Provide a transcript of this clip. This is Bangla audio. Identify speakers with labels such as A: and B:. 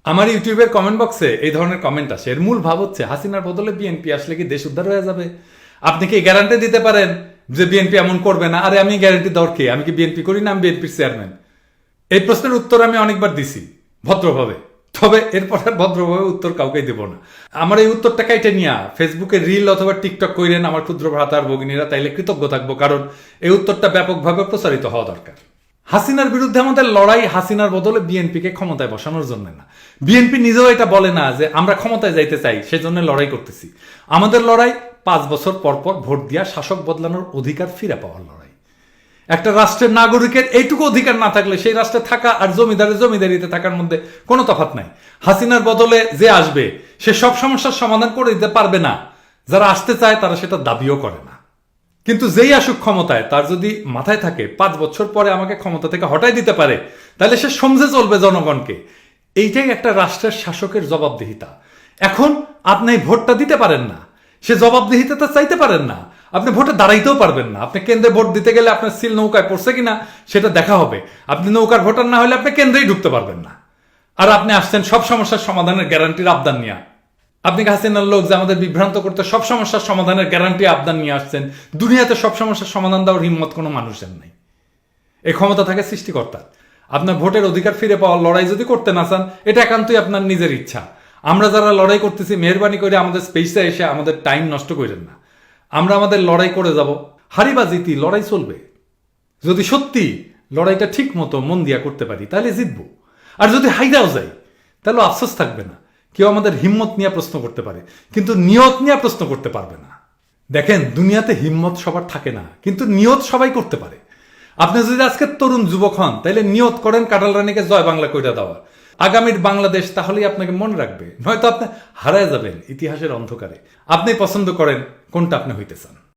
A: আমার ইউটিউবের কমেন্ট বক্সে এই ধরনের কমেন্ট আসে, এর মূল ভাব হচ্ছে হাসিনার বদলে বিএনপি আসলে কি দেশ উদ্ধার হয়ে যাবে? আপনি কি গ্যারান্টি দিতে পারেন যে বিএনপি এমন করবে না? আরে আমি গ্যারান্টি দেওয়ার কে? আমি কি বিএনপি করি না? আমি বিএনপির চেয়ারম্যান। এই প্রশ্নের উত্তর আমি অনেকবার দিছি ভদ্রভাবে, তবে এরপর আর ভদ্রভাবে উত্তর কাউকে দেব না। আমার এই উত্তরটা কাইটে নিয়া ফেসবুকে রিল অথবা টিকটক কইরেন আমার ক্ষুদ্র ভ্রাতার ভগিনীরা, তাইলে কৃতজ্ঞ থাকবো, কারণ এই উত্তরটা ব্যাপকভাবে প্রচারিত হওয়া দরকার। হাসিনার বিরুদ্ধে আমাদের লড়াই হাসিনার বদলে বিএনপিকে ক্ষমতায় বসানোর জন্য না। বিএনপি নিজেও এটা বলে না যে আমরা ক্ষমতায় যাইতে চাই সেজন্য লড়াই করতেছি। আমাদের লড়াই 5 বছর পর পর ভোট দিয়া শাসক বদলানোর অধিকার ফিরে পাওয়ার লড়াই। একটা রাষ্ট্রের নাগরিকের এইটুকু অধিকার না থাকলে সেই রাষ্ট্রে থাকা আর জমিদারিতে থাকার মধ্যে কোনো তফাৎ নাই। হাসিনার বদলে যে আসবে সে সব সমস্যার সমাধান করে দিতে পারবে না। যারা আসতে চায় তারা সেটা দাবিও করে না। কিন্তু যেই আসুক ক্ষমতায়, তার যদি মাথায় থাকে 5 বছর পরে আমাকে ক্ষমতা থেকে হটাই দিতে পারে, তাহলে সে সমঝে চলবে জনগণকে। এইটাই একটা রাষ্ট্রের শাসকের জবাবদিহিতা। এখন আপনি ভোটটা দিতে পারেন না, সে জবাবদিহিতা চাইতে পারেন না, আপনি ভোটে দাঁড়াইতেও পারবেন না। আপনি কেন্দ্রে ভোট দিতে গেলে আপনার সিল নৌকায় পড়ছে কিনা সেটা দেখা হবে। আপনি নৌকার ভোটার না হলে আপনি কেন্দ্রেই ঢুকতে পারবেন না। আর আপনি আসছেন সব সমস্যার সমাধানের গ্যারান্টির আবদান নিয়ে। আপনি হাসিনার লোক যে আমাদের বিভ্রান্ত করতে সব সমস্যার সমাধানের গ্যারান্টি আবদান নিয়ে আসছেন। দুনিয়াতে সব সমস্যার সমাধান দেওয়ার হিম্মত কোনো মানুষের নাই। এই ক্ষমতা থাকে সৃষ্টিকর্তার। আপনার ভোটের অধিকার ফিরে পাওয়ার লড়াই যদি করতে না চান, এটা একান্তই আপনার নিজের ইচ্ছা। আমরা যারা লড়াই করতেছি, মেহরবানি করে আমাদের স্পেসে এসে আমাদের টাইম নষ্ট করেন না। আমরা আমাদের লড়াই করে যাব, হারি বা জিতি লড়াই চলবে। যদি সত্যি লড়াইটা ঠিক মতো মন দিয়া করতে পারি তাহলে জিতবো। আর যদি হাইরাও যাই তাহলে আফসোস থাকবে না। কেউ আমাদের হিম্মত নিয়ে প্রশ্ন করতে পারে, কিন্তু নিয়ত নিয়ে প্রশ্ন করতে পারবে না। দেখেন, দুনিয়াতে হিম্মত সবার থাকে না, কিন্তু নিয়ত সবাই করতে পারে। আপনি যদি আজকে তরুণ যুবক হন, তাহলে নিয়ত করেন কাঁঠাল রানীকে জয় বাংলা কইরা দেওয়ার। আগামীর বাংলাদেশ তাহলেই আপনাকে মনে রাখবে, নয়তো আপনি হারায় যাবেন ইতিহাসের অন্ধকারে। আপনি পছন্দ করেন কোনটা আপনি হইতে চান।